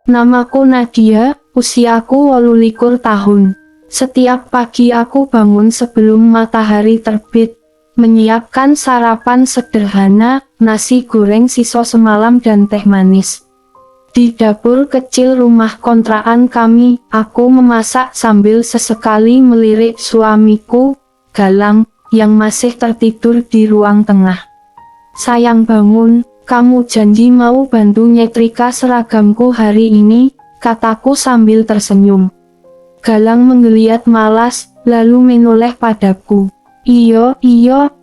Namaku Nadia, usiaku 28 tahun. Setiap pagi aku bangun sebelum matahari terbit, menyiapkan sarapan sederhana, nasi goreng sisa semalam dan teh manis. Di dapur kecil rumah kontrakan kami, aku memasak sambil sesekali melirik suamiku, Galang, yang masih tertidur di ruang tengah. "Sayang bangun, kamu janji mau bantu nyetrika seragamku hari ini," kataku sambil tersenyum. Galang menggeliat malas, lalu menoleh padaku. Iyo,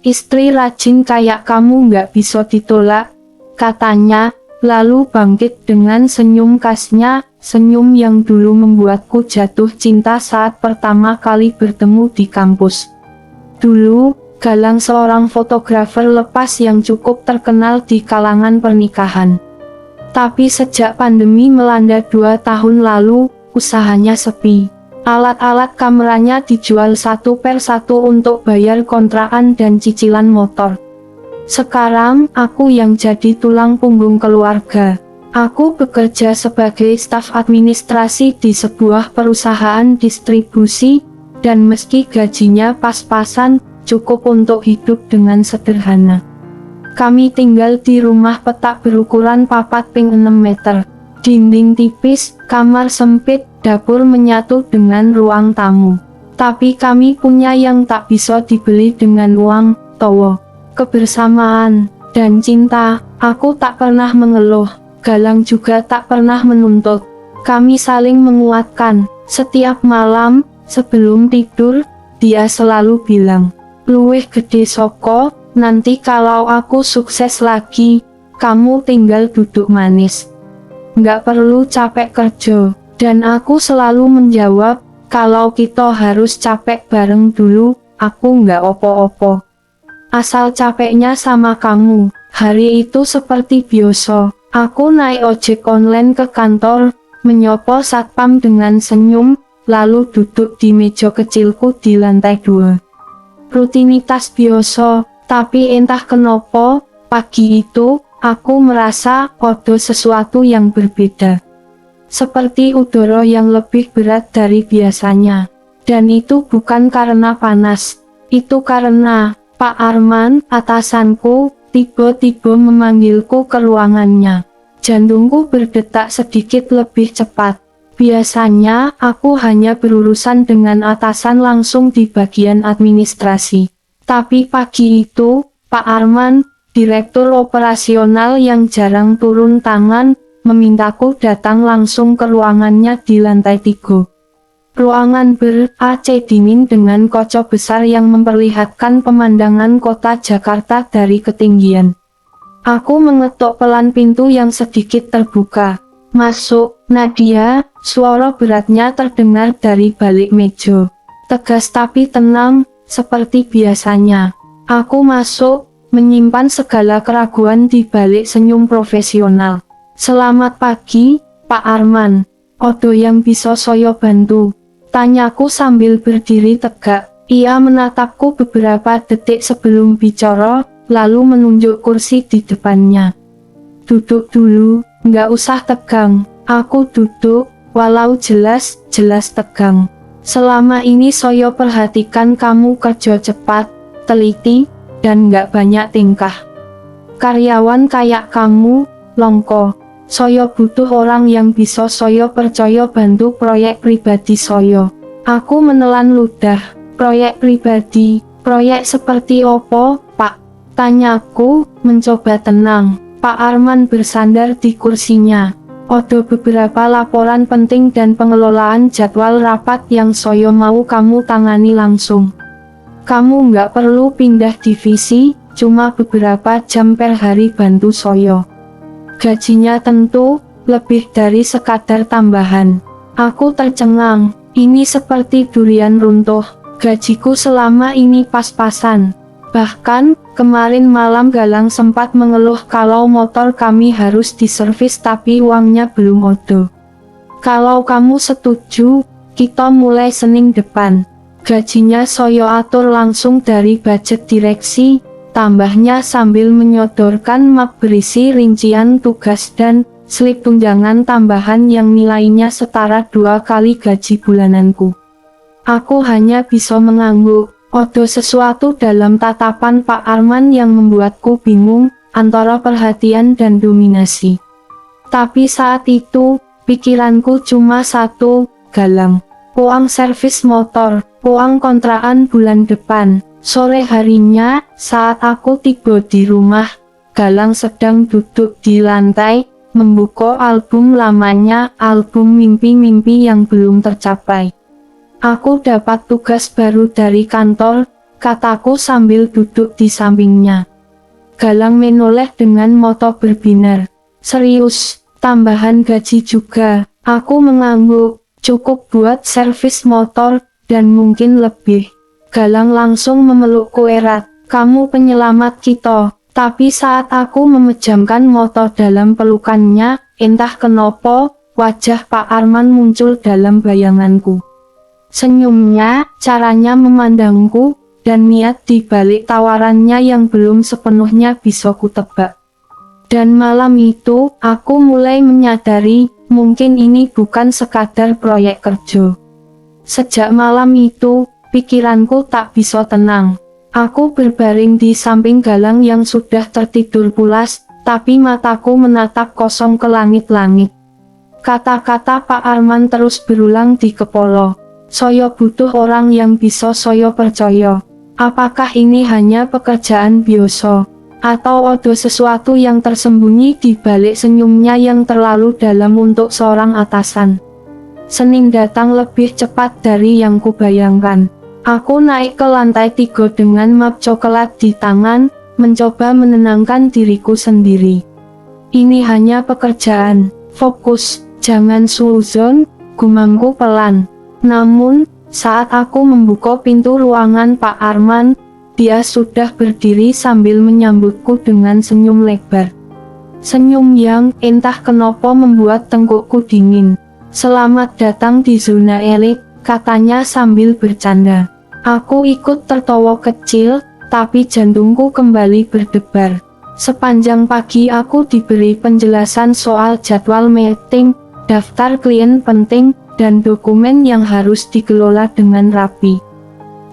istri rajin kayak kamu nggak bisa ditolak," katanya, lalu bangkit dengan senyum khasnya, senyum yang dulu membuatku jatuh cinta saat pertama kali bertemu di kampus. Dulu, Galang seorang fotografer lepas yang cukup terkenal di kalangan pernikahan. Tapi sejak pandemi melanda 2 tahun lalu, usahanya sepi. Alat-alat kameranya dijual satu per satu untuk bayar kontrakan dan cicilan motor. Sekarang, aku yang jadi tulang punggung keluarga. Aku bekerja sebagai staf administrasi di sebuah perusahaan distribusi, dan meski gajinya pas-pasan, cukup untuk hidup dengan sederhana. Kami tinggal di rumah petak berukuran 4x6 meter. Dinding tipis, kamar sempit, dapur menyatu dengan ruang tamu. Tapi kami punya yang tak bisa dibeli dengan uang, towo. Kebersamaan dan cinta. Aku tak pernah mengeluh, Galang juga tak pernah menuntut. Kami saling menguatkan. Setiap malam, sebelum tidur, dia selalu bilang, "Luwih gede soko, nanti kalau aku sukses lagi, kamu tinggal duduk manis. Nggak perlu capek kerja." Dan aku selalu menjawab, "Kalau kita harus capek bareng dulu, aku nggak opo-opo. Asal capeknya sama kamu." Hari itu seperti biasa, aku naik ojek online ke kantor, menyapa satpam dengan senyum, lalu duduk di meja kecilku di lantai 2. Rutinitas biasa, tapi entah kenapa, pagi itu, aku merasa ada sesuatu yang berbeda. Seperti udara yang lebih berat dari biasanya. Dan itu bukan karena panas. Itu karena Pak Arman, atasanku, tiba-tiba memanggilku ke ruangannya. Jantungku berdetak sedikit lebih cepat. Biasanya, aku hanya berurusan dengan atasan langsung di bagian administrasi. Tapi pagi itu, Pak Arman, direktur operasional yang jarang turun tangan, memintaku datang langsung ke ruangannya di lantai 3. Ruangan ber-AC dingin dengan kaca besar yang memperlihatkan pemandangan kota Jakarta dari ketinggian. Aku mengetuk pelan pintu yang sedikit terbuka. "Masuk, Nadia," suara beratnya terdengar dari balik meja. Tegas tapi tenang, seperti biasanya. Aku masuk, menyimpan segala keraguan di balik senyum profesional. "Selamat pagi, Pak Arman. Odo yang bisa saya bantu?" tanyaku sambil berdiri tegak. Ia menatapku beberapa detik sebelum bicara, lalu menunjuk kursi di depannya. "Duduk dulu, nggak usah tegang." Aku duduk, walau jelas tegang. "Selama ini saya perhatikan kamu kerja cepat, teliti, dan nggak banyak tingkah. Karyawan kayak kamu, longko. Saya butuh orang yang bisa saya percaya bantu proyek pribadi saya." Aku menelan ludah. "Proyek pribadi? Proyek seperti opo, Pak?" tanyaku, mencoba tenang. Pak Arman bersandar di kursinya. "Ada beberapa laporan penting dan pengelolaan jadwal rapat yang saya mau kamu tangani langsung. Kamu nggak perlu pindah divisi, cuma beberapa jam per hari bantu saya. Gajinya tentu lebih dari sekadar tambahan." Aku tercengang. Ini seperti durian runtuh. Gajiku selama ini pas-pasan. Bahkan, kemarin malam Galang sempat mengeluh kalau motor kami harus diservis tapi uangnya belum ada. "Kalau kamu setuju, kita mulai Senin depan. Gajinya saya atur langsung dari budget direksi," tambahnya sambil menyodorkan map berisi rincian tugas dan slip tunjangan tambahan yang nilainya setara 2 kali gaji bulananku. Aku hanya bisa mengangguk. Ada sesuatu dalam tatapan Pak Arman yang membuatku bingung antara perhatian dan dominasi. Tapi saat itu, pikiranku cuma satu, Galang. Uang servis motor, uang kontrakan bulan depan. Sore harinya, saat aku tiba di rumah, Galang sedang duduk di lantai, membuka album lamanya, album mimpi-mimpi yang belum tercapai. Aku dapat tugas baru dari kantor, kataku sambil duduk di sampingnya. Galang menoleh dengan mata berbinar. Serius, tambahan gaji juga. Aku mengangguk, cukup buat servis motor, dan mungkin lebih. Galang langsung memelukku erat. Kamu penyelamat kita. Tapi saat aku memejamkan mata dalam pelukannya, entah kenapa, wajah Pak Arman muncul dalam bayanganku. Senyumnya, caranya memandangku, dan niat di balik tawarannya yang belum sepenuhnya bisa kutebak. Dan malam itu, aku mulai menyadari, mungkin ini bukan sekadar proyek kerja. Sejak malam itu, pikiranku tak bisa tenang. Aku berbaring di samping Galang yang sudah tertidur pulas, tapi mataku menatap kosong ke langit-langit. Kata-kata Pak Arman terus berulang di kepala. Saya butuh orang yang bisa saya percaya. Apakah ini hanya pekerjaan biasa? Atau ada sesuatu yang tersembunyi di balik senyumnya yang terlalu dalam untuk seorang atasan? Senin datang lebih cepat dari yang kubayangkan. Aku naik ke lantai 3 dengan map coklat di tangan, mencoba menenangkan diriku sendiri. Ini hanya pekerjaan, fokus, jangan suuzon, gumamku pelan. Namun, saat aku membuka pintu ruangan Pak Arman, dia sudah berdiri sambil menyambutku dengan senyum lebar. Senyum yang, entah kenapa membuat tengkukku dingin. Selamat datang di zona elit, katanya sambil bercanda. Aku ikut tertawa kecil, tapi jantungku kembali berdebar. Sepanjang pagi aku diberi penjelasan soal jadwal meeting, daftar klien penting, dan dokumen yang harus dikelola dengan rapi.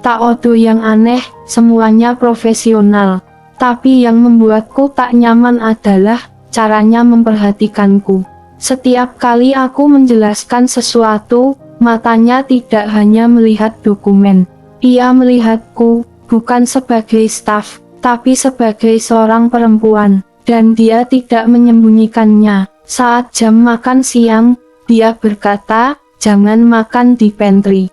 Tak ada yang aneh, semuanya profesional. Tapi yang membuatku tak nyaman adalah caranya memperhatikanku. Setiap kali aku menjelaskan sesuatu, matanya tidak hanya melihat dokumen. Ia melihatku, bukan sebagai staf, tapi sebagai seorang perempuan, dan dia tidak menyembunyikannya. Saat jam makan siang, dia berkata, jangan makan di pantry.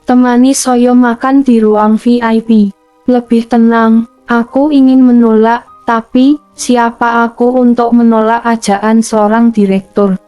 Temani saya makan di ruang VIP. Lebih tenang, aku ingin menolak, tapi siapa aku untuk menolak ajakan seorang direktur?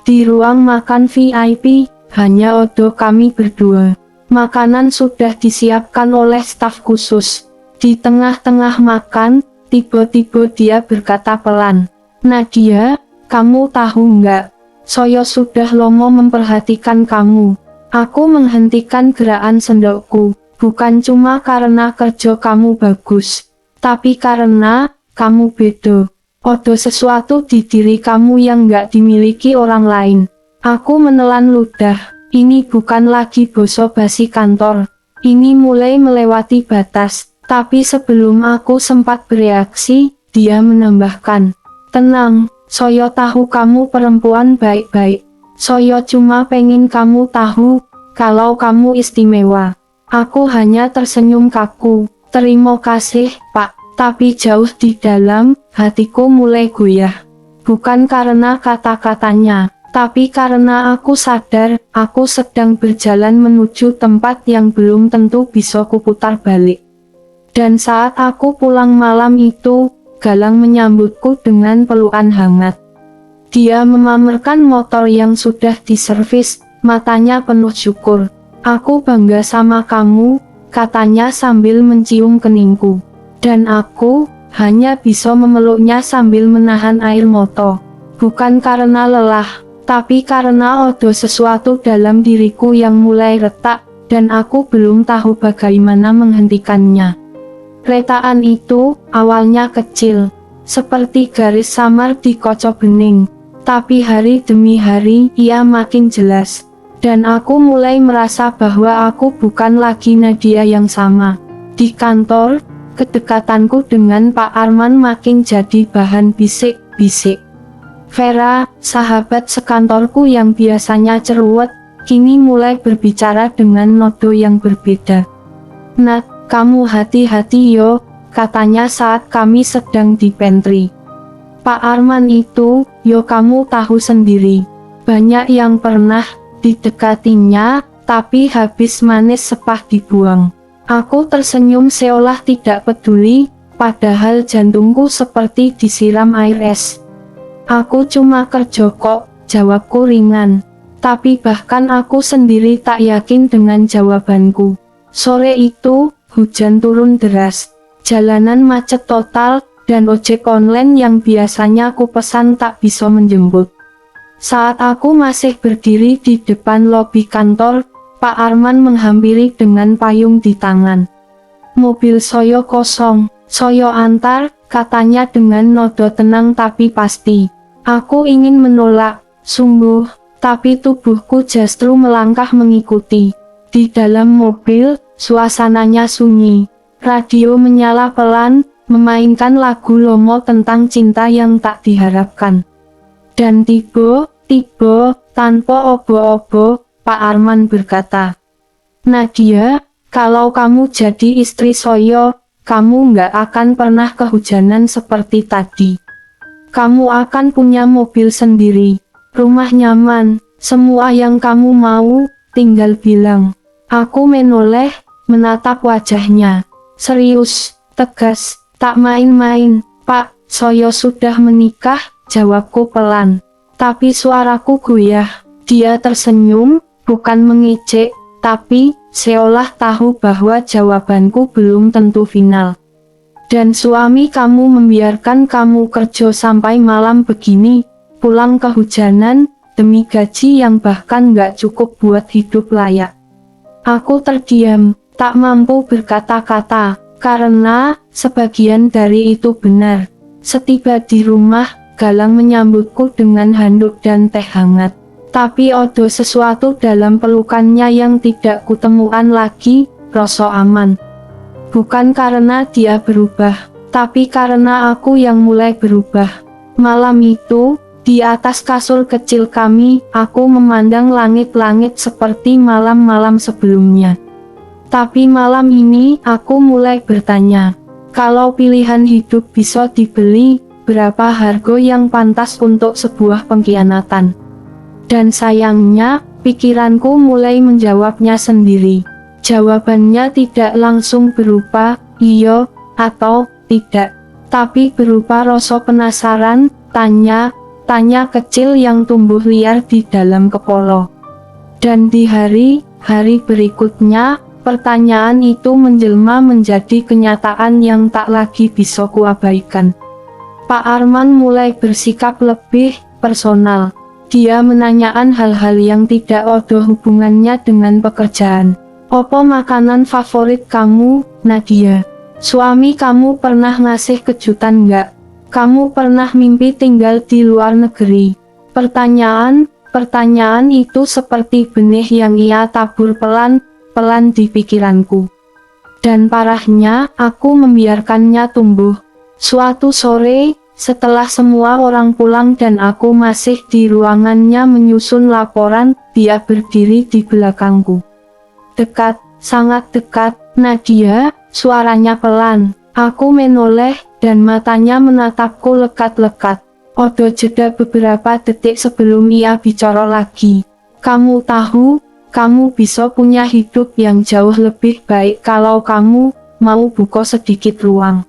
Di ruang makan VIP, hanya ada kami berdua. Makanan sudah disiapkan oleh staf khusus. Di tengah-tengah makan, tiba-tiba dia berkata pelan, Nadia, kamu tahu nggak? Saya sudah lama memperhatikan kamu. Aku menghentikan gerakan sendokku, bukan cuma karena kerja kamu bagus, tapi karena kamu beda. Ada sesuatu di diri kamu yang nggak dimiliki orang lain. Aku menelan ludah. Ini bukan lagi basa-basi kantor. Ini mulai melewati batas. Tapi sebelum aku sempat bereaksi, dia menambahkan, tenang. Saya tahu kamu perempuan baik-baik. Saya cuma pengen kamu tahu, kalau kamu istimewa. Aku hanya tersenyum kaku. Terima kasih, Pak. Tapi jauh di dalam, hatiku mulai goyah. Bukan karena kata-katanya, tapi karena aku sadar, aku sedang berjalan menuju tempat yang belum tentu bisa kuputar balik. Dan saat aku pulang malam itu, Galang menyambutku dengan pelukan hangat. Dia memamerkan motor yang sudah diservis, matanya penuh syukur. Aku bangga sama kamu, katanya sambil mencium keningku. Dan aku hanya bisa memeluknya sambil menahan air mata. Bukan karena lelah, tapi karena ada sesuatu dalam diriku yang mulai retak, dan aku belum tahu bagaimana menghentikannya. Retaan itu, awalnya kecil, seperti garis samar di kaca bening. Tapi hari demi hari ia makin jelas. Dan aku mulai merasa bahwa aku bukan lagi Nadia yang sama. Di kantor, kedekatanku dengan Pak Arman makin jadi bahan bisik-bisik. Vera, sahabat sekantorku yang biasanya ceruwet, kini mulai berbicara dengan nada yang berbeda. "Nat, kamu hati-hati yo," katanya saat kami sedang di pantry. "Pak Arman itu, yo kamu tahu sendiri. Banyak yang pernah didekatinya, tapi habis manis sepah dibuang." Aku tersenyum seolah tidak peduli, padahal jantungku seperti disiram air es. "Aku cuma kerja kok," jawabku ringan. Tapi bahkan aku sendiri tak yakin dengan jawabanku. Sore itu, hujan turun deras. Jalanan macet total, dan ojek online yang biasanya aku pesan tak bisa menjemput. Saat aku masih berdiri di depan lobi kantor, Pak Arman menghampiri dengan payung di tangan. "Mobil saya kosong, saya antar," katanya dengan nada tenang tapi pasti. Aku ingin menolak, sungguh, tapi tubuhku justru melangkah mengikuti. Di dalam mobil, suasananya sunyi. Radio menyala pelan, memainkan lagu Lomo tentang cinta yang tak diharapkan. Dan tiba-tiba, tanpa obo-obo, Pak Arman berkata, "Nadia, kalau kamu jadi istri saya, kamu nggak akan pernah kehujanan seperti tadi. Kamu akan punya mobil sendiri, rumah nyaman, semua yang kamu mau, tinggal bilang." Aku menoleh, menatap wajahnya. "Serius, tegas, tak main-main, Pak, saya sudah menikah," jawabku pelan. Tapi suaraku goyah. Dia tersenyum, bukan mengejek, tapi seolah tahu bahwa jawabanku belum tentu final. "Dan suami kamu membiarkan kamu kerja sampai malam begini, pulang kehujanan, demi gaji yang bahkan gak cukup buat hidup layak." Aku terdiam, tak mampu berkata-kata, karena sebagian dari itu benar. Setiba di rumah, Galang menyambutku dengan handuk dan teh hangat. Tapi ada sesuatu dalam pelukannya yang tidak kutemukan lagi, rasa aman. Bukan karena dia berubah, tapi karena aku yang mulai berubah. Malam itu, di atas kasur kecil kami, aku memandang langit-langit seperti malam-malam sebelumnya. Tapi malam ini, aku mulai bertanya, kalau pilihan hidup bisa dibeli, berapa harga yang pantas untuk sebuah pengkhianatan? Dan sayangnya, pikiranku mulai menjawabnya sendiri. Jawabannya tidak langsung berupa iya atau tidak, tapi berupa rasa penasaran, tanya kecil yang tumbuh liar di dalam kepala. Dan di hari-hari berikutnya, pertanyaan itu menjelma menjadi kenyataan yang tak lagi bisa kuabaikan. Pak Arman mulai bersikap lebih personal. Dia menanyakan hal-hal yang tidak ada hubungannya dengan pekerjaan. "Apa makanan favorit kamu, Nadia? Suami kamu pernah ngasih kejutan nggak? Kamu pernah mimpi tinggal di luar negeri?" Pertanyaan itu seperti benih yang ia tabur pelan-pelan di pikiranku. Dan parahnya, aku membiarkannya tumbuh. Suatu sore, setelah semua orang pulang dan aku masih di ruangannya menyusun laporan, dia berdiri di belakangku. Dekat, sangat dekat. "Nadia," suaranya pelan. Aku menoleh, dan matanya menatapku lekat-lekat. Ada jeda beberapa detik sebelum ia bicara lagi. "Kamu tahu, kamu bisa punya hidup yang jauh lebih baik kalau kamu mau buka sedikit ruang."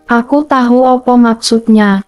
Aku tahu apa maksudnya.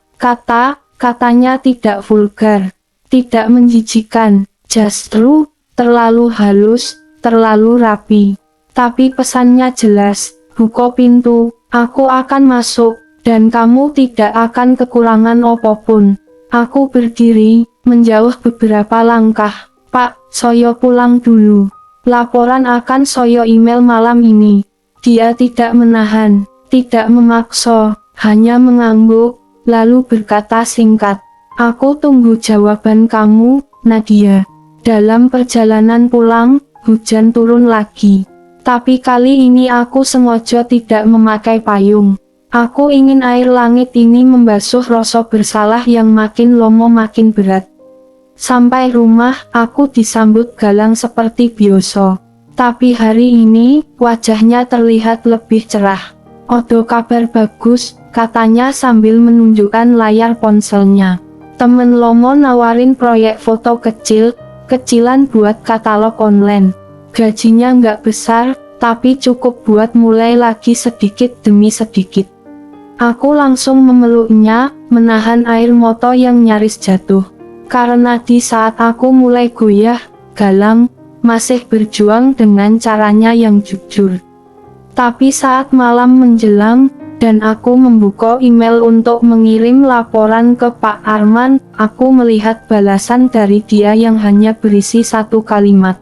Katanya tidak vulgar, tidak menjijikan, justru terlalu halus, terlalu rapi. Tapi pesannya jelas, buka pintu, aku akan masuk, dan kamu tidak akan kekurangan apapun. Aku berdiri, menjauh beberapa langkah. "Pak, saya pulang dulu. Laporan akan saya email malam ini." Dia tidak menahan, tidak memaksa, hanya mengangguk, lalu berkata singkat, Aku tunggu jawaban kamu, Nadia. Dalam perjalanan pulang, hujan turun lagi. Tapi kali ini aku sengaja tidak memakai payung. Aku ingin air langit ini membasuh rasa bersalah yang makin lama makin berat. Sampai rumah, aku disambut Galang seperti biasa. Tapi hari ini, wajahnya terlihat lebih cerah. "Odo kabar bagus," katanya sambil menunjukkan layar ponselnya. "Temen Lomo nawarin proyek foto kecilan buat katalog online. Gajinya nggak besar, tapi cukup buat mulai lagi sedikit demi sedikit." Aku langsung memeluknya, menahan air mata yang nyaris jatuh. Karena di saat aku mulai goyah, Galang masih berjuang dengan caranya yang jujur. Tapi saat malam menjelang, dan aku membuka email untuk mengirim laporan ke Pak Arman, aku melihat balasan dari dia yang hanya berisi satu kalimat.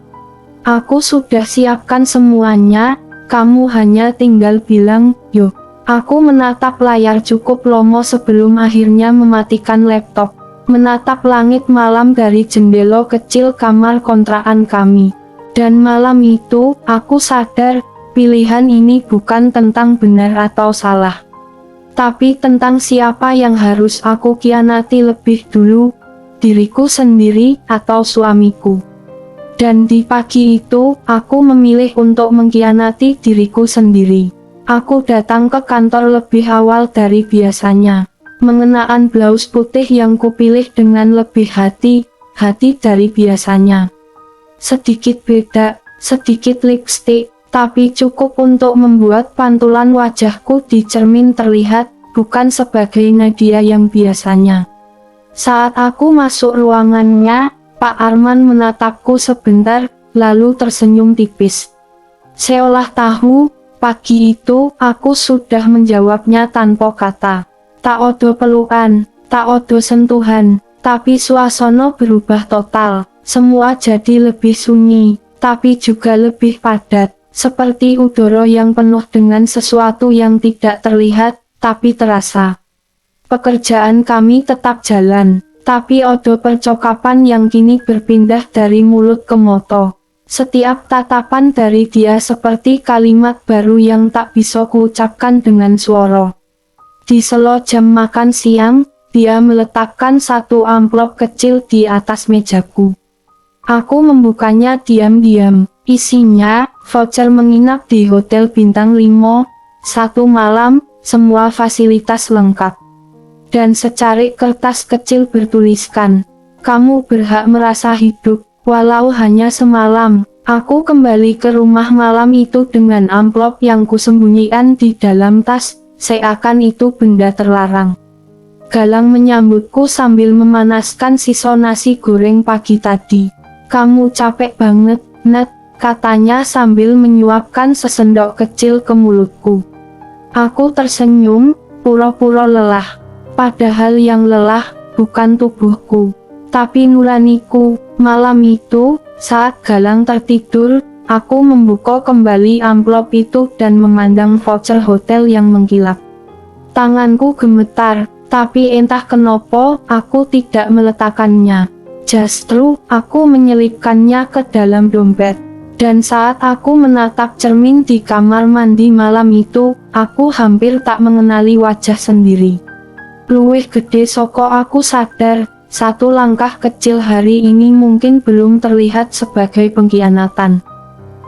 "Aku sudah siapkan semuanya, kamu hanya tinggal bilang, yo." Aku menatap layar cukup lama sebelum akhirnya mematikan laptop. Menatap langit malam dari jendela kecil kamar kontrakan kami. Dan malam itu, aku sadar, pilihan ini bukan tentang benar atau salah. Tapi tentang siapa yang harus aku khianati lebih dulu, diriku sendiri atau suamiku. Dan di pagi itu, aku memilih untuk mengkhianati diriku sendiri. Aku datang ke kantor lebih awal dari biasanya. Mengenakan blus putih yang kupilih dengan lebih hati-hati dari biasanya. Sedikit beda, sedikit lipstik, tapi cukup untuk membuat pantulan wajahku di cermin terlihat, bukan sebagai Nadia yang biasanya. Saat aku masuk ruangannya, Pak Arman menatapku sebentar, lalu tersenyum tipis. Seolah tahu, pagi itu, aku sudah menjawabnya tanpa kata. Tak odo pelukan, tak odo sentuhan, tapi suasana berubah total. Semua jadi lebih sunyi, tapi juga lebih padat, seperti udara yang penuh dengan sesuatu yang tidak terlihat, tapi terasa. Pekerjaan kami tetap jalan, tapi odo percakapan yang kini berpindah dari mulut ke mata. Setiap tatapan dari dia seperti kalimat baru yang tak bisa kuucapkan dengan suara. Di sela jam makan siang, dia meletakkan satu amplop kecil di atas mejaku. Aku membukanya diam-diam. Isinya, voucher menginap di Hotel Bintang 5, 1 malam, semua fasilitas lengkap. Dan secarik kertas kecil bertuliskan, "Kamu berhak merasa hidup. Walau hanya semalam." Aku kembali ke rumah malam itu dengan amplop yang kusembunyikan di dalam tas, seakan itu benda terlarang. Galang menyambutku sambil memanaskan sisa nasi goreng pagi tadi. "Kamu capek banget, Nat," katanya sambil menyuapkan sesendok kecil ke mulutku. Aku tersenyum, pura-pura lelah. Padahal yang lelah, bukan tubuhku, tapi nuraniku. Malam itu, saat Galang tertidur, aku membuka kembali amplop itu dan memandang voucher hotel yang mengkilap. Tanganku gemetar, tapi entah kenapa, aku tidak meletakkannya. Justru, aku menyelipkannya ke dalam dompet. Dan saat aku menatap cermin di kamar mandi malam itu, aku hampir tak mengenali wajah sendiri. Luwih gede soko aku sadar, satu langkah kecil hari ini mungkin belum terlihat sebagai pengkhianatan.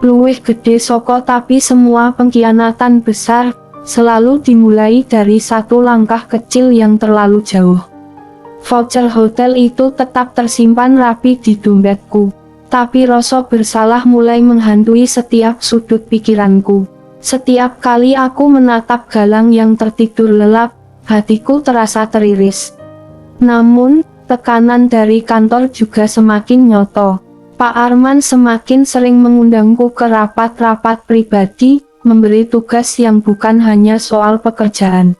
Luwih gede soko tapi semua pengkhianatan besar, selalu dimulai dari satu langkah kecil yang terlalu jauh. Voucher hotel itu tetap tersimpan rapi di dompetku. Tapi rasa bersalah mulai menghantui setiap sudut pikiranku. Setiap kali aku menatap Galang yang tertidur lelap, hatiku terasa teriris. Namun, tekanan dari kantor juga semakin nyata. Pak Arman semakin sering mengundangku ke rapat-rapat pribadi, memberi tugas yang bukan hanya soal pekerjaan.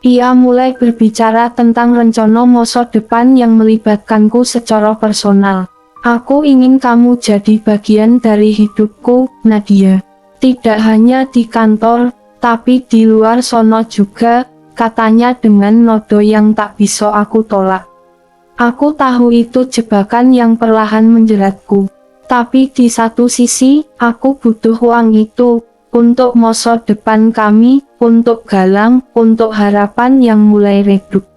Ia mulai berbicara tentang rencana masa depan yang melibatkanku secara personal. "Aku ingin kamu jadi bagian dari hidupku, Nadia. Tidak hanya di kantor, tapi di luar sono juga," katanya dengan nada yang tak bisa aku tolak. Aku tahu itu jebakan yang perlahan menjeratku. Tapi di satu sisi, aku butuh uang itu untuk masa depan kami, untuk Galang, untuk harapan yang mulai redup.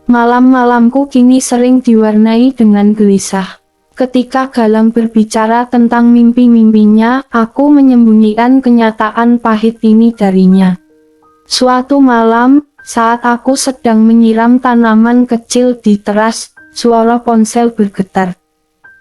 Malam-malamku kini sering diwarnai dengan gelisah. Ketika Galang berbicara tentang mimpi-mimpinya, aku menyembunyikan kenyataan pahit ini darinya. Suatu malam, saat aku sedang menyiram tanaman kecil di teras, suara ponsel bergetar.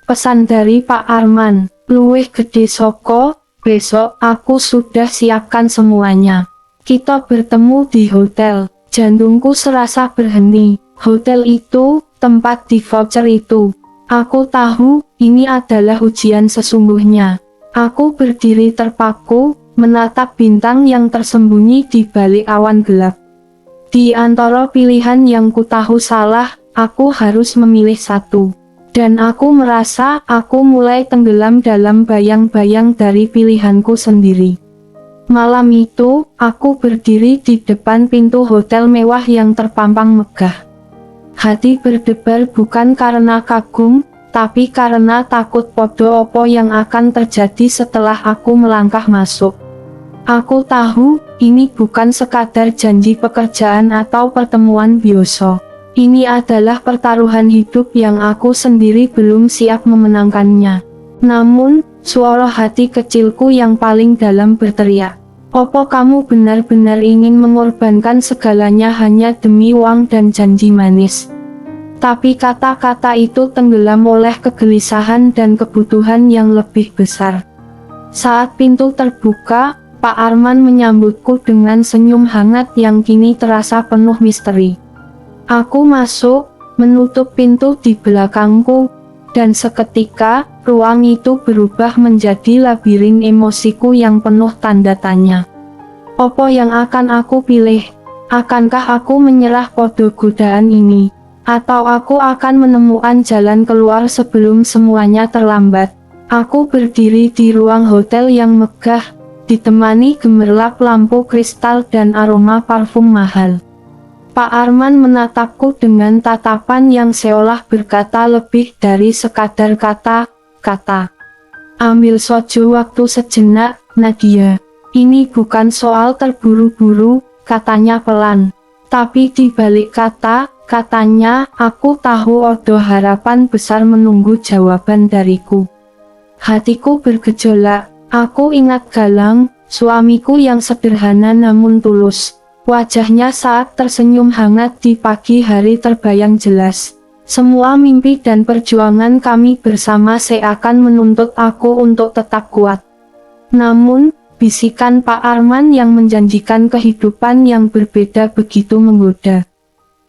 Pesan dari Pak Arman, luwih gede soko, besok aku sudah siapkan semuanya. Kita bertemu di hotel. Jantungku serasa berhenti. Hotel itu, tempat di voucher itu. Aku tahu, ini adalah ujian sesungguhnya. Aku berdiri terpaku, menatap bintang yang tersembunyi di balik awan gelap. Di antara pilihan yang ku tahu salah, aku harus memilih satu. Dan aku merasa aku mulai tenggelam dalam bayang-bayang dari pilihanku sendiri. Malam itu, aku berdiri di depan pintu hotel mewah yang terpampang megah. Hati berdebar bukan karena kagum, tapi karena takut podo opo yang akan terjadi setelah aku melangkah masuk. Aku tahu, ini bukan sekadar janji pekerjaan atau pertemuan biasa. Ini adalah pertaruhan hidup yang aku sendiri belum siap memenangkannya. Namun, suara hati kecilku yang paling dalam berteriak, "Opo kamu benar-benar ingin mengorbankan segalanya hanya demi uang dan janji manis?" Tapi kata-kata itu tenggelam oleh kegelisahan dan kebutuhan yang lebih besar. Saat pintu terbuka, Pak Arman menyambutku dengan senyum hangat yang kini terasa penuh misteri. Aku masuk, menutup pintu di belakangku, dan seketika, ruang itu berubah menjadi labirin emosiku yang penuh tanda tanya. Apa yang akan aku pilih? Akankah aku menyerah pada godaan ini? Atau aku akan menemukan jalan keluar sebelum semuanya terlambat? Aku berdiri di ruang hotel yang megah, ditemani gemerlap lampu kristal dan aroma parfum mahal. Pak Arman menatapku dengan tatapan yang seolah berkata lebih dari sekadar kata-kata. "Ambil saja waktu sejenak, Nadia. Ini bukan soal terburu-buru," katanya pelan. Tapi di balik kata-katanya, aku tahu ada harapan besar menunggu jawaban dariku. Hatiku bergejolak. Aku ingat Galang, suamiku yang sederhana namun tulus. Wajahnya saat tersenyum hangat di pagi hari terbayang jelas. Semua mimpi dan perjuangan kami bersama seakan menuntut aku untuk tetap kuat. Namun, bisikan Pak Arman yang menjanjikan kehidupan yang berbeda begitu menggoda.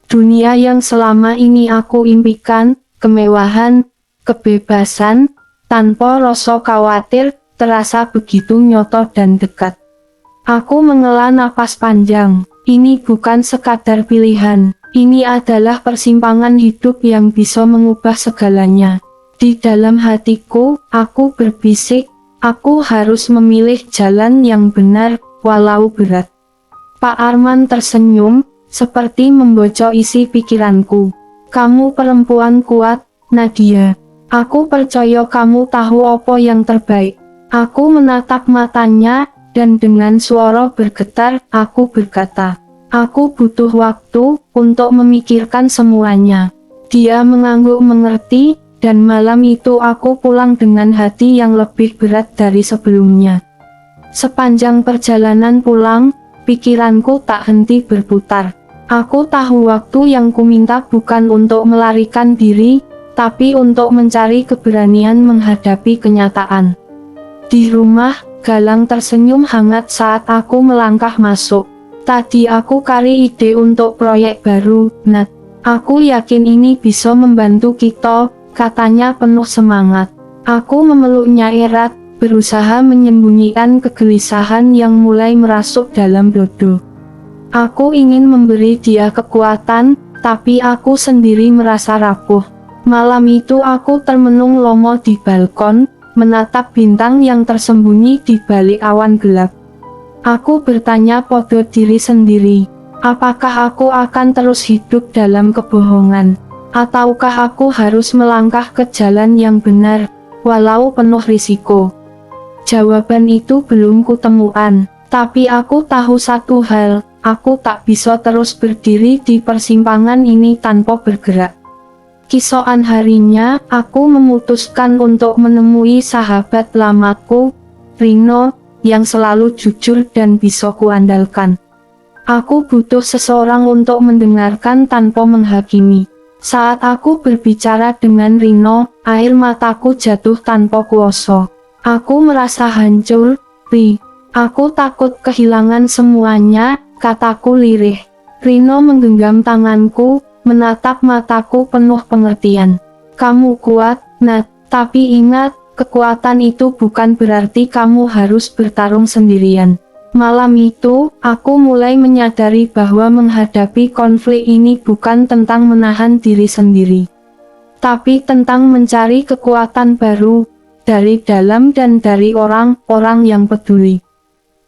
Dunia yang selama ini aku impikan, kemewahan, kebebasan, tanpa rasa khawatir, terasa begitu nyata dan dekat. Aku menghela napas panjang. Ini bukan sekadar pilihan, ini adalah persimpangan hidup yang bisa mengubah segalanya. Di dalam hatiku, aku berbisik, aku harus memilih jalan yang benar, walau berat. Pak Arman tersenyum, seperti membaca isi pikiranku. "Kamu perempuan kuat, Nadia. Aku percaya kamu tahu apa yang terbaik." Aku menatap matanya, dan dengan suara bergetar, aku berkata, "Aku butuh waktu untuk memikirkan semuanya." Dia mengangguk mengerti, dan malam itu aku pulang dengan hati yang lebih berat dari sebelumnya. Sepanjang perjalanan pulang, pikiranku tak henti berputar. Aku tahu waktu yang kuminta bukan untuk melarikan diri, tapi untuk mencari keberanian menghadapi kenyataan. Di rumah, Galang tersenyum hangat saat aku melangkah masuk. "Tadi aku cari ide untuk proyek baru, Nat. Aku yakin ini bisa membantu kita," katanya penuh semangat. Aku memeluknya erat, berusaha menyembunyikan kegelisahan yang mulai merasuk dalam dada. Aku ingin memberi dia kekuatan, tapi aku sendiri merasa rapuh. Malam itu aku termenung lomo di balkon, menatap bintang yang tersembunyi di balik awan gelap. Aku bertanya pada diri sendiri, apakah aku akan terus hidup dalam kebohongan? Ataukah aku harus melangkah ke jalan yang benar, walau penuh risiko? Jawaban itu belum kutemukan, tapi aku tahu satu hal, aku tak bisa terus berdiri di persimpangan ini tanpa bergerak. Keesokan harinya, aku memutuskan untuk menemui sahabat lamaku, Rino, yang selalu jujur dan bisa kuandalkan. Aku butuh seseorang untuk mendengarkan tanpa menghakimi. Saat aku berbicara dengan Rino, air mataku jatuh tanpa kuasa. Aku merasa hancur, Ri. Aku takut kehilangan semuanya, kataku lirih. Rino menggenggam tanganku, menatap mataku penuh pengertian. Kamu kuat, Nat, tapi ingat, kekuatan itu bukan berarti kamu harus bertarung sendirian. Malam itu, aku mulai menyadari bahwa menghadapi konflik ini bukan tentang menahan diri sendiri, tapi tentang mencari kekuatan baru, dari dalam dan dari orang-orang yang peduli.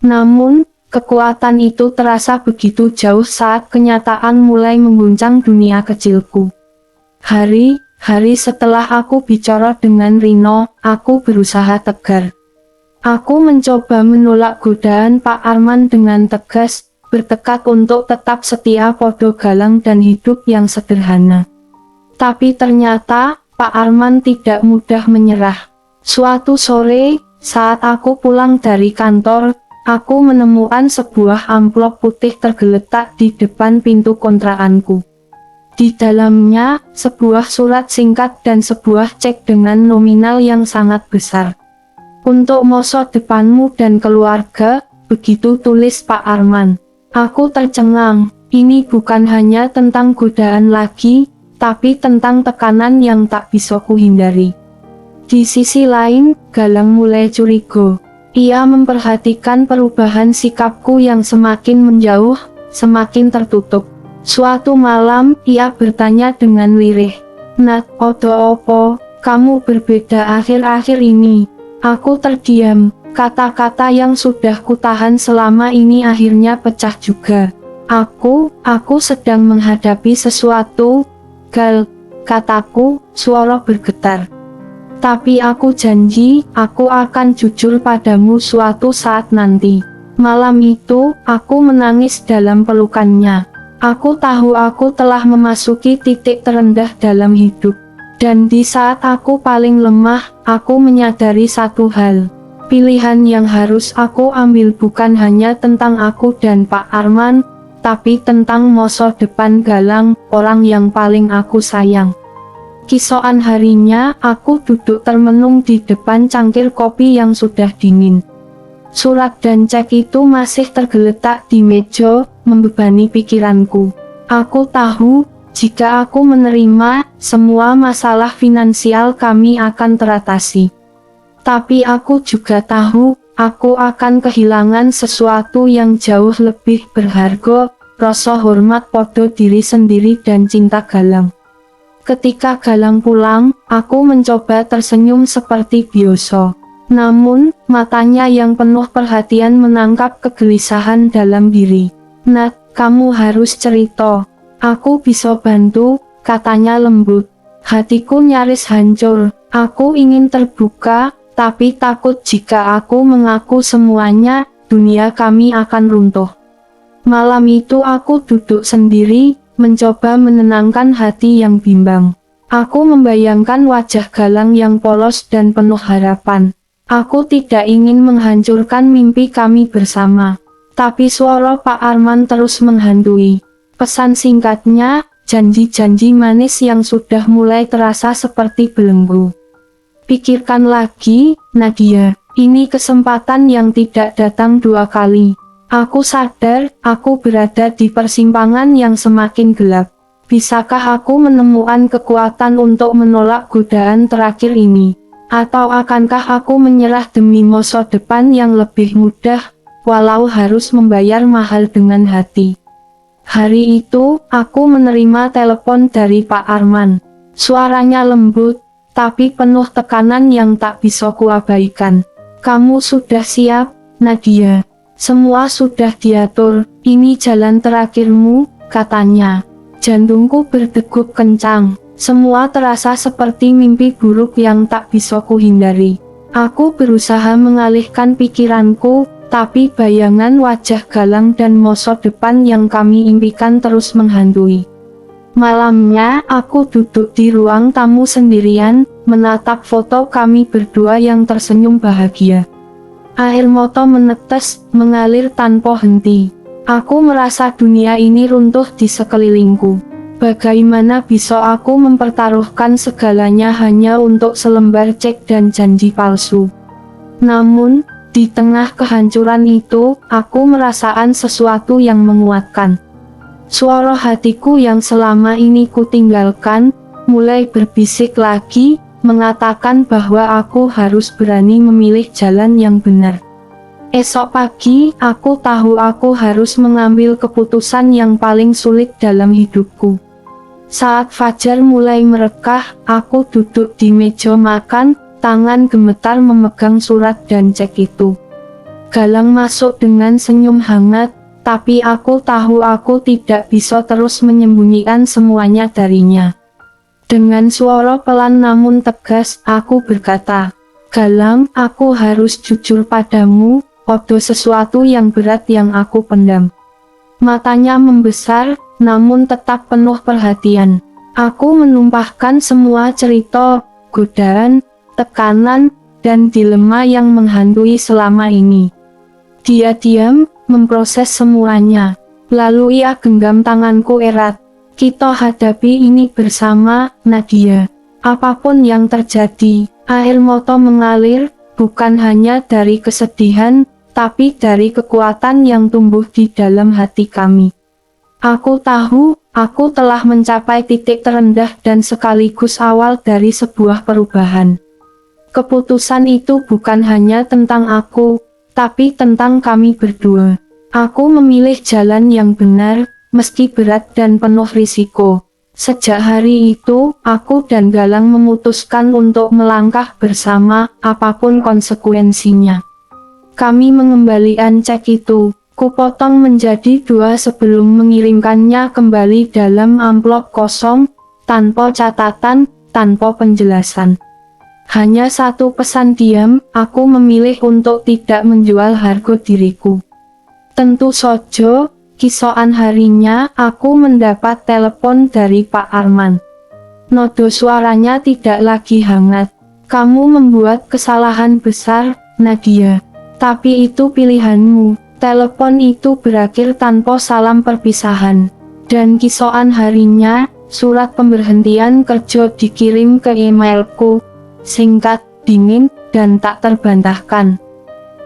Namun, kekuatan itu terasa begitu jauh saat kenyataan mulai mengguncang dunia kecilku. Hari setelah aku bicara dengan Rino, aku berusaha tegar. Aku mencoba menolak godaan Pak Arman dengan tegas, bertekad untuk tetap setia pada Galang dan hidup yang sederhana. Tapi ternyata, Pak Arman tidak mudah menyerah. Suatu sore, saat aku pulang dari kantor, aku menemukan sebuah amplop putih tergeletak di depan pintu kontrakanku. Di dalamnya, sebuah surat singkat dan sebuah cek dengan nominal yang sangat besar. Untuk masa depanmu dan keluarga, begitu tulis Pak Arman. Aku tercengang, ini bukan hanya tentang godaan lagi, tapi tentang tekanan yang tak bisa kuhindari. Di sisi lain, Galang mulai curiga. Ia memperhatikan perubahan sikapku yang semakin menjauh, semakin tertutup. Suatu malam, ia bertanya dengan lirih, Nat, odo opo, kamu berbeda akhir-akhir ini. Aku terdiam, kata-kata yang sudah kutahan selama ini akhirnya pecah juga. Aku sedang menghadapi sesuatu, Gal, kataku, suara bergetar. Tapi aku janji, aku akan jujur padamu suatu saat nanti. Malam itu, aku menangis dalam pelukannya. Aku tahu aku telah memasuki titik terendah dalam hidup. Dan di saat aku paling lemah, aku menyadari satu hal. Pilihan yang harus aku ambil bukan hanya tentang aku dan Pak Arman, tapi tentang masa depan Galang, orang yang paling aku sayang. Keesokan harinya, aku duduk termenung di depan cangkir kopi yang sudah dingin. Surat dan cek itu masih tergeletak di meja, membebani pikiranku. Aku tahu, jika aku menerima, semua masalah finansial kami akan teratasi. Tapi aku juga tahu, aku akan kehilangan sesuatu yang jauh lebih berharga, rasa hormat pada diri sendiri dan cinta Galang. Ketika Galang pulang, aku mencoba tersenyum seperti biasa. Namun, matanya yang penuh perhatian menangkap kegelisahan dalam diri. Nat, kamu harus cerita. Aku bisa bantu, katanya lembut. Hatiku nyaris hancur. Aku ingin terbuka, tapi takut jika aku mengaku semuanya, dunia kami akan runtuh. Malam itu aku duduk sendiri, mencoba menenangkan hati yang bimbang. Aku membayangkan wajah Galang yang polos dan penuh harapan. Aku tidak ingin menghancurkan mimpi kami bersama. Tapi suara Pak Arman terus menghantui. Pesan singkatnya, janji-janji manis yang sudah mulai terasa seperti belenggu. Pikirkan lagi, Nadia, ini kesempatan yang tidak datang dua kali. Aku sadar, aku berada di persimpangan yang semakin gelap. Bisakah aku menemukan kekuatan untuk menolak godaan terakhir ini? Atau akankah aku menyerah demi masa depan yang lebih mudah, walau harus membayar mahal dengan hati? Hari itu, aku menerima telepon dari Pak Arman. Suaranya lembut, tapi penuh tekanan yang tak bisa kuabaikan. Kamu sudah siap, Nadia? Semua sudah diatur, ini jalan terakhirmu, katanya. Jantungku berdegup kencang. Semua terasa seperti mimpi buruk yang tak bisa kuhindari. Aku berusaha mengalihkan pikiranku, tapi bayangan wajah Galang dan masa depan yang kami impikan terus menghantui. Malamnya, aku duduk di ruang tamu sendirian, menatap foto kami berdua yang tersenyum bahagia. Air mata menetes, mengalir tanpa henti. Aku merasa dunia ini runtuh di sekelilingku. Bagaimana bisa aku mempertaruhkan segalanya hanya untuk selembar cek dan janji palsu? Namun, di tengah kehancuran itu, aku merasakan sesuatu yang menguatkan. Suara hatiku yang selama ini kutinggalkan, mulai berbisik lagi, mengatakan bahwa aku harus berani memilih jalan yang benar. Esok pagi, aku tahu aku harus mengambil keputusan yang paling sulit dalam hidupku. Saat fajar mulai merekah, aku duduk di meja makan, tangan gemetar memegang surat dan cek itu. Galang masuk dengan senyum hangat, tapi aku tahu aku tidak bisa terus menyembunyikan semuanya darinya. Dengan suara pelan namun tegas, aku berkata, "Galang, aku harus jujur padamu, ada sesuatu yang berat yang aku pendam." Matanya membesar, namun tetap penuh perhatian. Aku menumpahkan semua cerita, godaan, tekanan, dan dilema yang menghantui selama ini. Dia diam, memproses semuanya. Lalu ia genggam tanganku erat. "Kita hadapi ini bersama, Nadia. Apapun yang terjadi." Air mata mengalir, bukan hanya dari kesedihan, tapi dari kekuatan yang tumbuh di dalam hati kami. Aku tahu, aku telah mencapai titik terendah dan sekaligus awal dari sebuah perubahan. Keputusan itu bukan hanya tentang aku, tapi tentang kami berdua. Aku memilih jalan yang benar, meski berat dan penuh risiko. Sejak hari itu, aku dan Galang memutuskan untuk melangkah bersama, apapun konsekuensinya. Kami mengembalikan cek itu. Kupotong menjadi 2 sebelum mengirimkannya kembali dalam amplop kosong, tanpa catatan, tanpa penjelasan. Hanya satu pesan diam, aku memilih untuk tidak menjual harga diriku. Tentu saja, kisoan harinya, aku mendapat telepon dari Pak Arman. Nada suaranya tidak lagi hangat. "Kamu membuat kesalahan besar, Nadia. Tapi itu pilihanmu." Telepon itu berakhir tanpa salam perpisahan. Dan kisoan harinya, surat pemberhentian kerja dikirim ke emailku. Singkat, dingin, dan tak terbantahkan.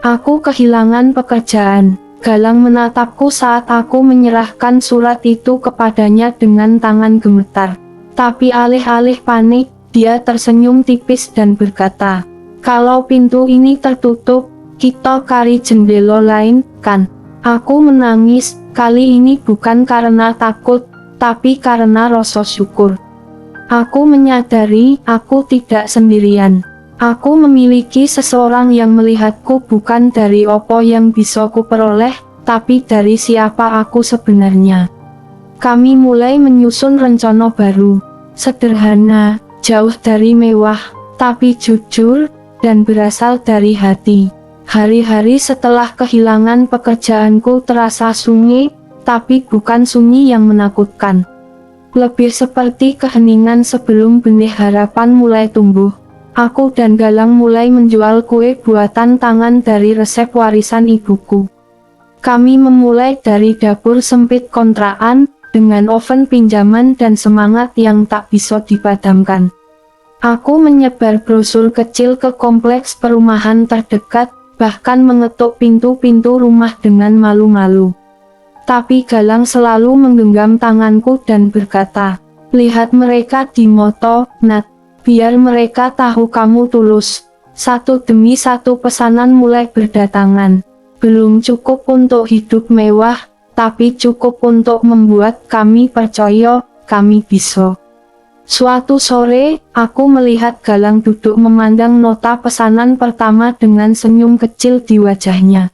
Aku kehilangan pekerjaan. Galang menatapku saat aku menyerahkan surat itu kepadanya dengan tangan gemetar. Tapi alih-alih panik, dia tersenyum tipis dan berkata, "Kalau pintu ini tertutup, kita cari jendela lain, kan?" Aku menangis, kali ini bukan karena takut, tapi karena rasa syukur. Aku menyadari, aku tidak sendirian. Aku memiliki seseorang yang melihatku bukan dari apa yang bisa kuperoleh, tapi dari siapa aku sebenarnya. Kami mulai menyusun rencana baru. Sederhana, jauh dari mewah, tapi jujur, dan berasal dari hati. Hari-hari setelah kehilangan pekerjaanku terasa sunyi, tapi bukan sunyi yang menakutkan. Lebih seperti keheningan sebelum benih harapan mulai tumbuh. Aku dan Galang mulai menjual kue buatan tangan dari resep warisan ibuku. Kami memulai dari dapur sempit kontrakan, dengan oven pinjaman dan semangat yang tak bisa dipadamkan. Aku menyebar brosur kecil ke kompleks perumahan terdekat, bahkan mengetuk pintu-pintu rumah dengan malu-malu. Tapi Galang selalu menggenggam tanganku dan berkata, "Lihat mereka di moto, Nat. Biar mereka tahu kamu tulus." Satu demi satu pesanan mulai berdatangan. Belum cukup untuk hidup mewah, tapi cukup untuk membuat kami percaya, kami bisa. Suatu sore, aku melihat Galang duduk memandang nota pesanan pertama dengan senyum kecil di wajahnya.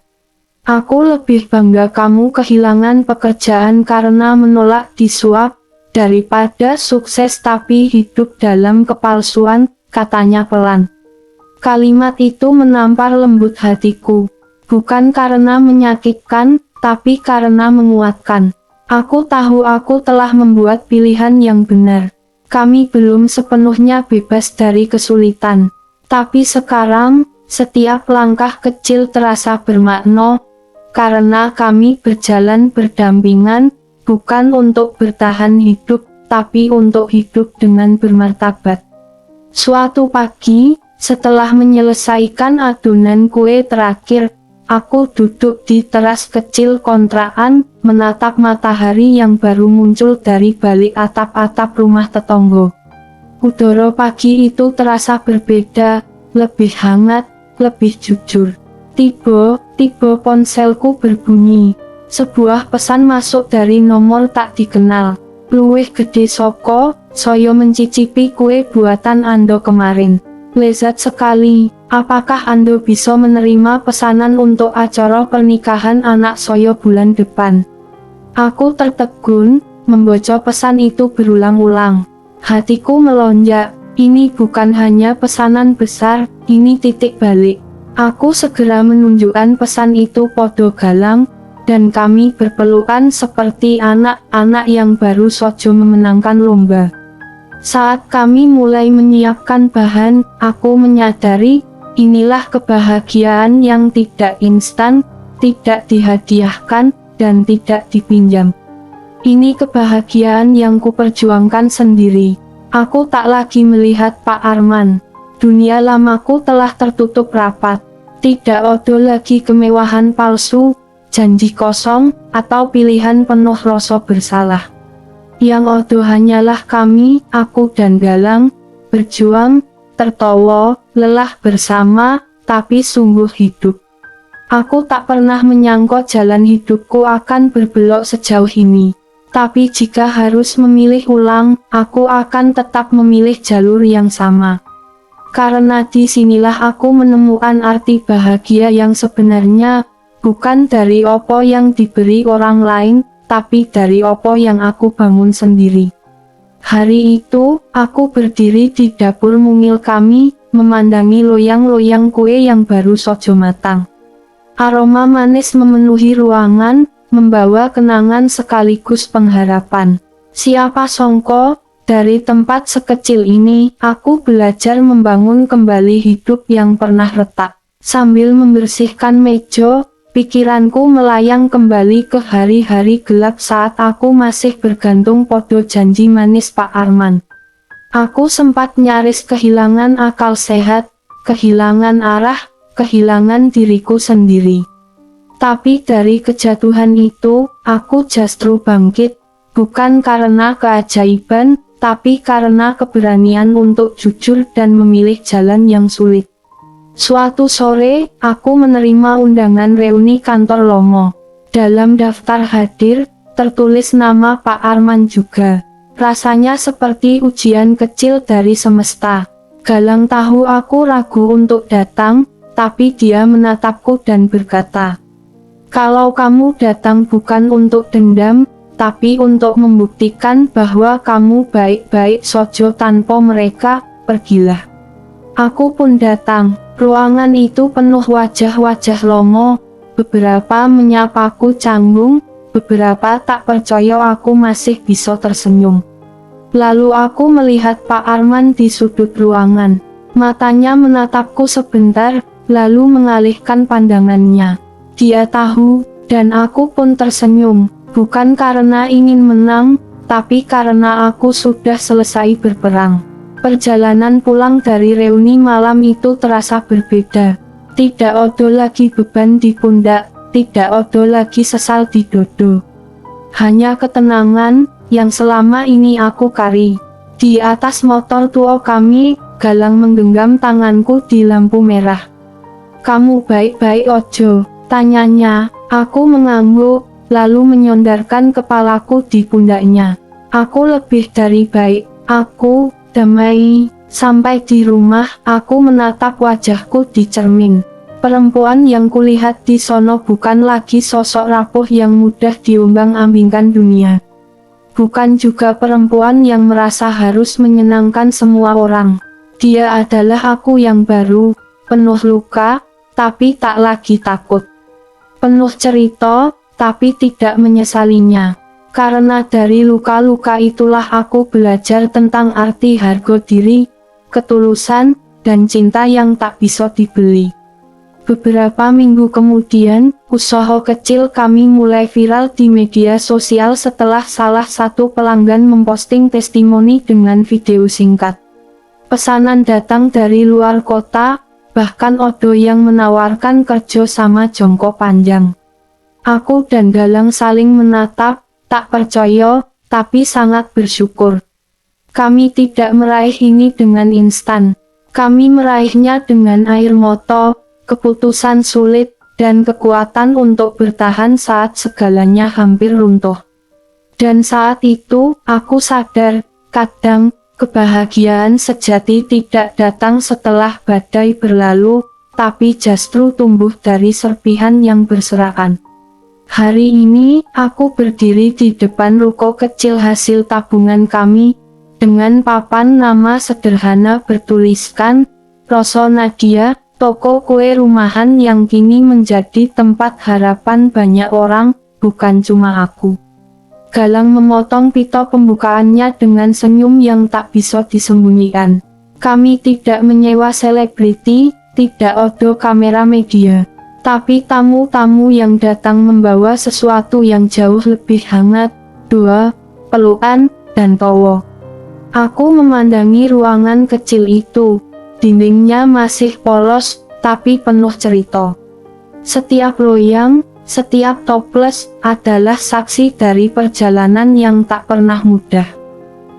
"Aku lebih bangga kamu kehilangan pekerjaan karena menolak disuap," daripada sukses tapi hidup dalam kepalsuan, katanya pelan. Kalimat itu menampar lembut hatiku. Bukan karena menyakitkan, tapi karena menguatkan. Aku tahu aku telah membuat pilihan yang benar. Kami belum sepenuhnya bebas dari kesulitan. Tapi sekarang, setiap langkah kecil terasa bermakna, karena kami berjalan berdampingan, bukan untuk bertahan hidup, tapi untuk hidup dengan bermartabat. Suatu pagi, setelah menyelesaikan adonan kue terakhir, aku duduk di teras kecil kontrakan, menatap matahari yang baru muncul dari balik atap-atap rumah tetangga. Udara pagi itu terasa berbeda, lebih hangat, lebih jujur. Tiba-tiba ponselku berbunyi. Sebuah pesan masuk dari nomor tak dikenal. Luwih gede soko, saya mencicipi kue buatan Anda kemarin. Lezat sekali. Apakah Anda bisa menerima pesanan untuk acara pernikahan anak saya bulan depan? Aku tertegun, membaca pesan itu berulang-ulang. Hatiku melonjak. Ini bukan hanya pesanan besar, ini titik balik. Aku segera menunjukkan pesan itu pada Galang, dan kami berpelukan seperti anak-anak yang baru saja memenangkan lomba. Saat kami mulai menyiapkan bahan, aku menyadari, inilah kebahagiaan yang tidak instan, tidak dihadiahkan, dan tidak dipinjam. Ini kebahagiaan yang kuperjuangkan sendiri. Aku tak lagi melihat Pak Arman. Dunia lamaku telah tertutup rapat. Tidak ada lagi kemewahan palsu, janji kosong, atau pilihan penuh rasa bersalah. Yang ada hanyalah kami, aku dan Galang, berjuang, tertawa, lelah bersama, tapi sungguh hidup. Aku tak pernah menyangka jalan hidupku akan berbelok sejauh ini. Tapi jika harus memilih ulang, aku akan tetap memilih jalur yang sama. Karena disinilah aku menemukan arti bahagia yang sebenarnya, bukan dari apa yang diberi orang lain, tapi dari apa yang aku bangun sendiri. Hari itu, aku berdiri di dapur mungil kami, memandangi loyang-loyang kue yang baru saja matang. Aroma manis memenuhi ruangan, membawa kenangan sekaligus pengharapan. Siapa sangka, dari tempat sekecil ini, aku belajar membangun kembali hidup yang pernah retak. Sambil membersihkan meja, pikiranku melayang kembali ke hari-hari gelap saat aku masih bergantung pada janji manis Pak Arman. Aku sempat nyaris kehilangan akal sehat, kehilangan arah, kehilangan diriku sendiri. Tapi dari kejatuhan itu, aku justru bangkit, bukan karena keajaiban, tapi karena keberanian untuk jujur dan memilih jalan yang sulit. Suatu sore, aku menerima undangan reuni kantor Lomo. Dalam daftar hadir, tertulis nama Pak Arman juga. Rasanya seperti ujian kecil dari semesta. Galang tahu aku ragu untuk datang, tapi dia menatapku dan berkata, "Kalau kamu datang bukan untuk dendam, tapi untuk membuktikan bahwa kamu baik-baik saja tanpa mereka, pergilah." Aku pun datang. Ruangan itu penuh wajah-wajah Lomo. Beberapa menyapaku canggung, beberapa tak percaya aku masih bisa tersenyum. Lalu aku melihat Pak Arman di sudut ruangan. Matanya menatapku sebentar, lalu mengalihkan pandangannya. Dia tahu, dan aku pun tersenyum. Bukan karena ingin menang, tapi karena aku sudah selesai berperang. Perjalanan pulang dari reuni malam itu terasa berbeda. Tidak ada lagi beban di pundak, tidak ada lagi sesal di dodo. Hanya ketenangan, yang selama ini aku cari. Di atas motor tua kami, Galang menggenggam tanganku di lampu merah. "Kamu baik-baik ojo?" tanyanya. Aku mengangguk, lalu menyondarkan kepalaku di pundaknya. Aku lebih dari baik, aku damai. Sampai di rumah, aku menatap wajahku di cermin. Perempuan yang kulihat di sono bukan lagi sosok rapuh yang mudah diombang-ambingkan dunia. bukan juga perempuan yang merasa harus menyenangkan semua orang. Dia adalah aku yang baru, penuh luka, tapi tak lagi takut. Penuh cerita, tapi tidak menyesalinya. Karena dari luka-luka itulah aku belajar tentang arti harga diri, ketulusan, dan cinta yang tak bisa dibeli. Beberapa minggu kemudian, usaha kecil kami mulai viral di media sosial setelah salah satu pelanggan memposting testimoni dengan video singkat. Pesanan datang dari luar kota, bahkan ada yang menawarkan kerja sama jangka panjang. Aku dan Galang saling menatap, tak percaya, tapi sangat bersyukur. Kami tidak meraih ini dengan instan. Kami meraihnya dengan air mata, keputusan sulit, dan kekuatan untuk bertahan saat segalanya hampir runtuh. Dan saat itu, aku sadar, kadang, kebahagiaan sejati tidak datang setelah badai berlalu, tapi justru tumbuh dari serpihan yang berserakan. Hari ini, aku berdiri di depan ruko kecil hasil tabungan kami, dengan papan nama sederhana bertuliskan, Roso Nadia, toko kue rumahan yang kini menjadi tempat harapan banyak orang, bukan cuma aku. Galang memotong pita pembukaannya dengan senyum yang tak bisa disembunyikan. Kami tidak menyewa selebriti, tidak ada kamera media. Tapi tamu-tamu yang datang membawa sesuatu yang jauh lebih hangat, doa, pelukan, dan tawa. Aku memandangi ruangan kecil itu. Dindingnya masih polos, tapi penuh cerita. Setiap loyang, setiap toples, adalah saksi dari perjalanan yang tak pernah mudah.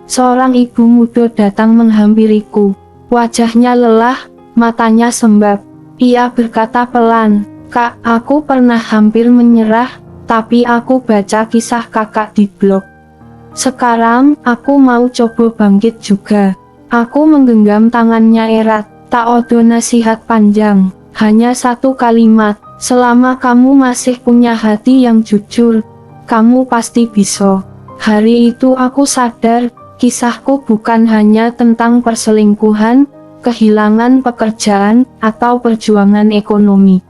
Seorang ibu muda datang menghampiriku. Wajahnya lelah, matanya sembab. Ia berkata pelan, "Kak, aku pernah hampir menyerah, tapi aku baca kisah kakak di blog. Sekarang, aku mau coba bangkit juga." Aku menggenggam tangannya erat, tak ada nasihat panjang, hanya satu kalimat, "Selama kamu masih punya hati yang jujur, kamu pasti bisa." Hari itu aku sadar, kisahku bukan hanya tentang perselingkuhan, kehilangan pekerjaan, atau perjuangan ekonomi.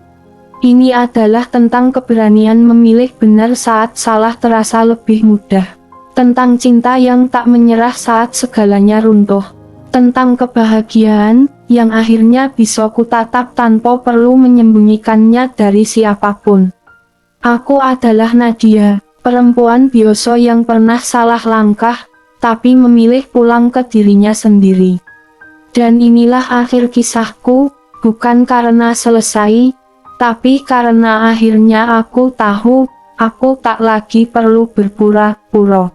Ini adalah tentang keberanian memilih benar saat salah terasa lebih mudah. Tentang cinta yang tak menyerah saat segalanya runtuh. Tentang kebahagiaan, yang akhirnya bisa kutatap tanpa perlu menyembunyikannya dari siapapun. Aku adalah Nadia, perempuan biasa yang pernah salah langkah, tapi memilih pulang ke dirinya sendiri. Dan inilah akhir kisahku, bukan karena selesai, tapi karena akhirnya aku tahu, aku tak lagi perlu berpura-pura.